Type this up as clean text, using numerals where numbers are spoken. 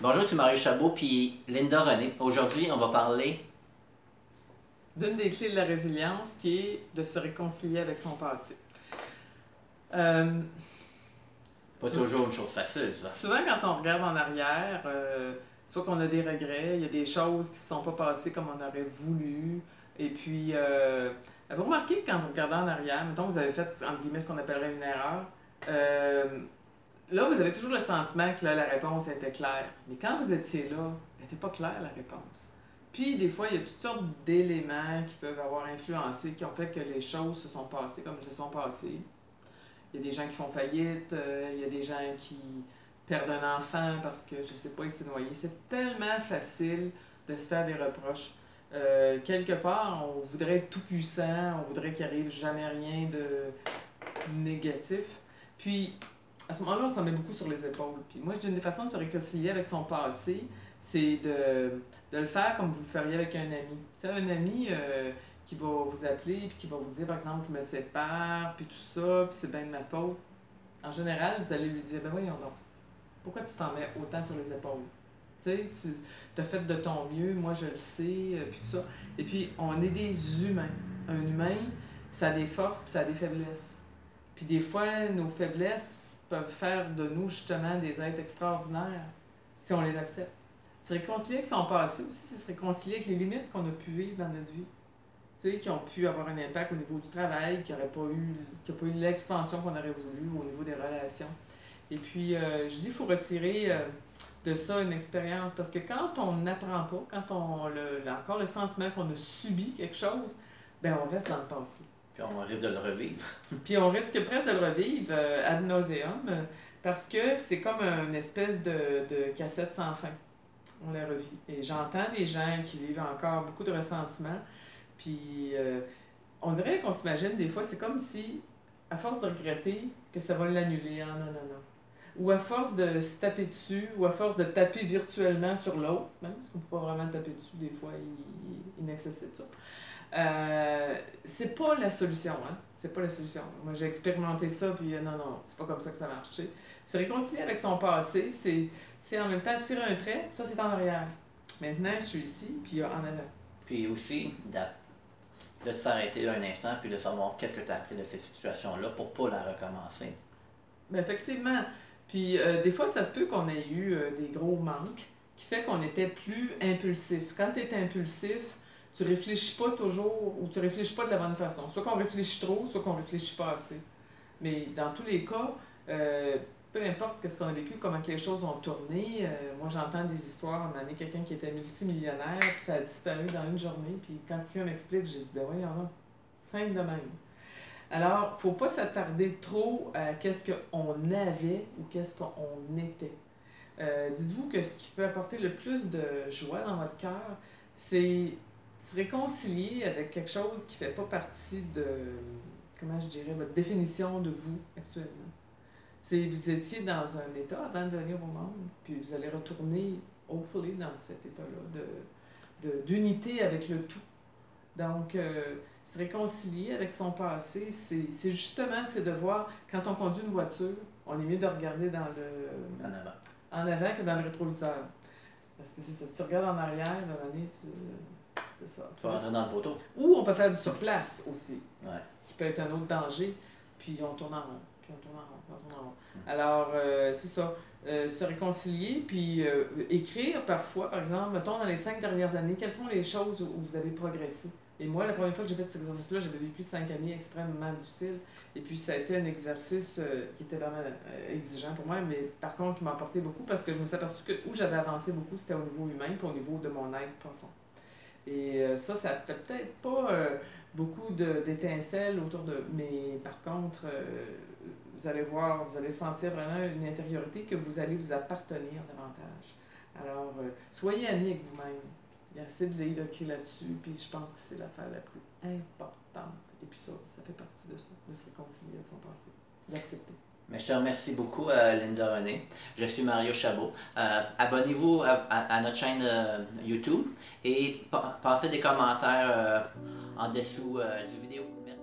Bonjour, c'est Mario Chabot puis Linda René. Aujourd'hui, on va parler. D'une des clés de la résilience qui est de se réconcilier avec son passé. Euh, Pas sou- toujours une chose facile, ça. Souvent, quand on regarde en arrière, soit qu'on a des regrets, il y a des choses qui ne se sont pas passées comme on aurait voulu. Et puis, vous remarquez que quand vous regardez en arrière, mettons que vous avez fait, entre guillemets, ce qu'on appellerait une erreur, euh, là, vous avez toujours le sentiment que là, la réponse était claire. Mais quand vous étiez là, elle n'était pas claire, la réponse. Puis, des fois, il y a toutes sortes d'éléments qui peuvent avoir influencé, qui ont fait que les choses se sont passées comme elles se sont passées. Il y a des gens qui font faillite, il y a des gens qui perdent un enfant parce que, je sais pas, il s'est noyé. C'est tellement facile de se faire des reproches. Quelque part, on voudrait être tout puissant, on voudrait qu'il arrive jamais rien de négatif. Puis, à ce moment-là, on s'en met beaucoup sur les épaules. Puis moi, une des façons de se réconcilier avec son passé, c'est de le faire comme vous le feriez avec un ami. Tu sais, un ami qui va vous appeler, puis qui va vous dire, par exemple, je me sépare, puis tout ça, puis c'est bien de ma faute. En général, vous allez lui dire, ben voyons donc, pourquoi tu t'en mets autant sur les épaules? Tu sais, tu as fait de ton mieux, moi je le sais, puis tout ça. Et puis, on est des humains. Un humain, ça a des forces, puis ça a des faiblesses. Puis des fois, nos faiblesses peuvent faire de nous justement des êtres extraordinaires si on les accepte. Se réconcilier avec son passé aussi, c'est se réconcilier avec les limites qu'on a pu vivre dans notre vie. Tu sais, qui ont pu avoir un impact au niveau du travail, qui n'aurait pas eu l'expansion qu'on aurait voulu au niveau des relations. Et puis, je dis qu'il faut retirer de ça une expérience parce que quand on n'apprend pas, quand on a encore le sentiment qu'on a subi quelque chose, ben on reste dans le passé. Puis on risque de le revivre. Puis on risque presque de le revivre ad nauseum parce que c'est comme une espèce de cassette sans fin. On la revit. Et j'entends des gens qui vivent encore beaucoup de ressentiments. Puis on dirait qu'on s'imagine des fois, c'est comme si, à force de regretter, que ça va l'annuler. Ah non, non, non. Ou à force de se taper dessus, ou à force de taper virtuellement sur l'autre, même, parce qu'on ne peut pas vraiment taper dessus, des fois, il nécessite ça. C'est pas la solution, hein? C'est pas la solution. Moi, j'ai expérimenté ça, puis non, non, c'est pas comme ça que ça marche. Tu sais. Se réconcilier avec son passé, c'est en même temps tirer un trait, ça c'est en arrière. Maintenant, je suis ici, puis en avant. Puis aussi, de s'arrêter un instant puis de savoir qu'est-ce que tu as appris de cette situation-là pour pas la recommencer. Ben, effectivement. Puis des fois, ça se peut qu'on ait eu des gros manques qui fait qu'on était plus impulsif. Quand tu es impulsif, tu réfléchis pas toujours ou tu réfléchis pas de la bonne façon. Soit qu'on réfléchit trop, soit qu'on réfléchit pas assez. Mais dans tous les cas, euh, peu importe ce qu'on a vécu, comment que les choses ont tourné, moi j'entends des histoires, à un moment donné, quelqu'un qui était multimillionnaire, puis ça a disparu dans une journée, puis quand quelqu'un m'explique, j'ai dit, ben oui, il y en a. Simple de même. Alors, il ne faut pas s'attarder trop à qu'est-ce qu'on avait ou qu'est-ce qu'on était. Dites-vous que ce qui peut apporter le plus de joie dans votre cœur, c'est se réconcilier avec quelque chose qui ne fait pas partie de, comment je dirais, votre définition de vous actuellement. C'est vous étiez dans un état avant de venir au monde, puis vous allez retourner, hopefully, dans cet état-là d'unité avec le tout. Donc, se réconcilier avec son passé, c'est justement, c'est de voir, quand on conduit une voiture, on est mieux de regarder En avant. en avant que dans le rétroviseur. Parce que c'est ça, si tu regardes en arrière, à un moment donné, c'est ça. Tu vas rentrer dans le poteau. Ou on peut faire du surplace aussi, Ouais. qui peut être un autre danger, puis on tourne en rond, puis on tourne en rond, puis on tourne en rond. Alors, c'est ça, se réconcilier, puis écrire parfois, par exemple, mettons dans les 5 dernières années, quelles sont les choses où vous avez progressé. Et moi, la première fois que j'ai fait cet exercice-là, j'avais vécu 5 années extrêmement difficiles. Et puis, ça a été un exercice qui était vraiment exigeant pour moi, mais par contre, qui m'a apporté beaucoup parce que je me suis aperçu que où j'avais avancé beaucoup, c'était au niveau humain, puis au niveau de mon être profond. Et ça fait peut-être pas beaucoup d'étincelles autour de. Mais par contre, vous allez voir, vous allez sentir vraiment une intériorité que vous allez vous appartenir davantage. Alors, soyez amis avec vous-même. Il y a assez de livres écrits là-dessus, puis je pense que c'est l'affaire la plus importante. Et puis ça fait partie de ça, de se réconcilier avec son passé, d'accepter. Mais je te remercie beaucoup, Linda René. Je suis Mario Chabot. Abonnez-vous à notre chaîne YouTube et passez des commentaires en dessous du vidéo. Merci.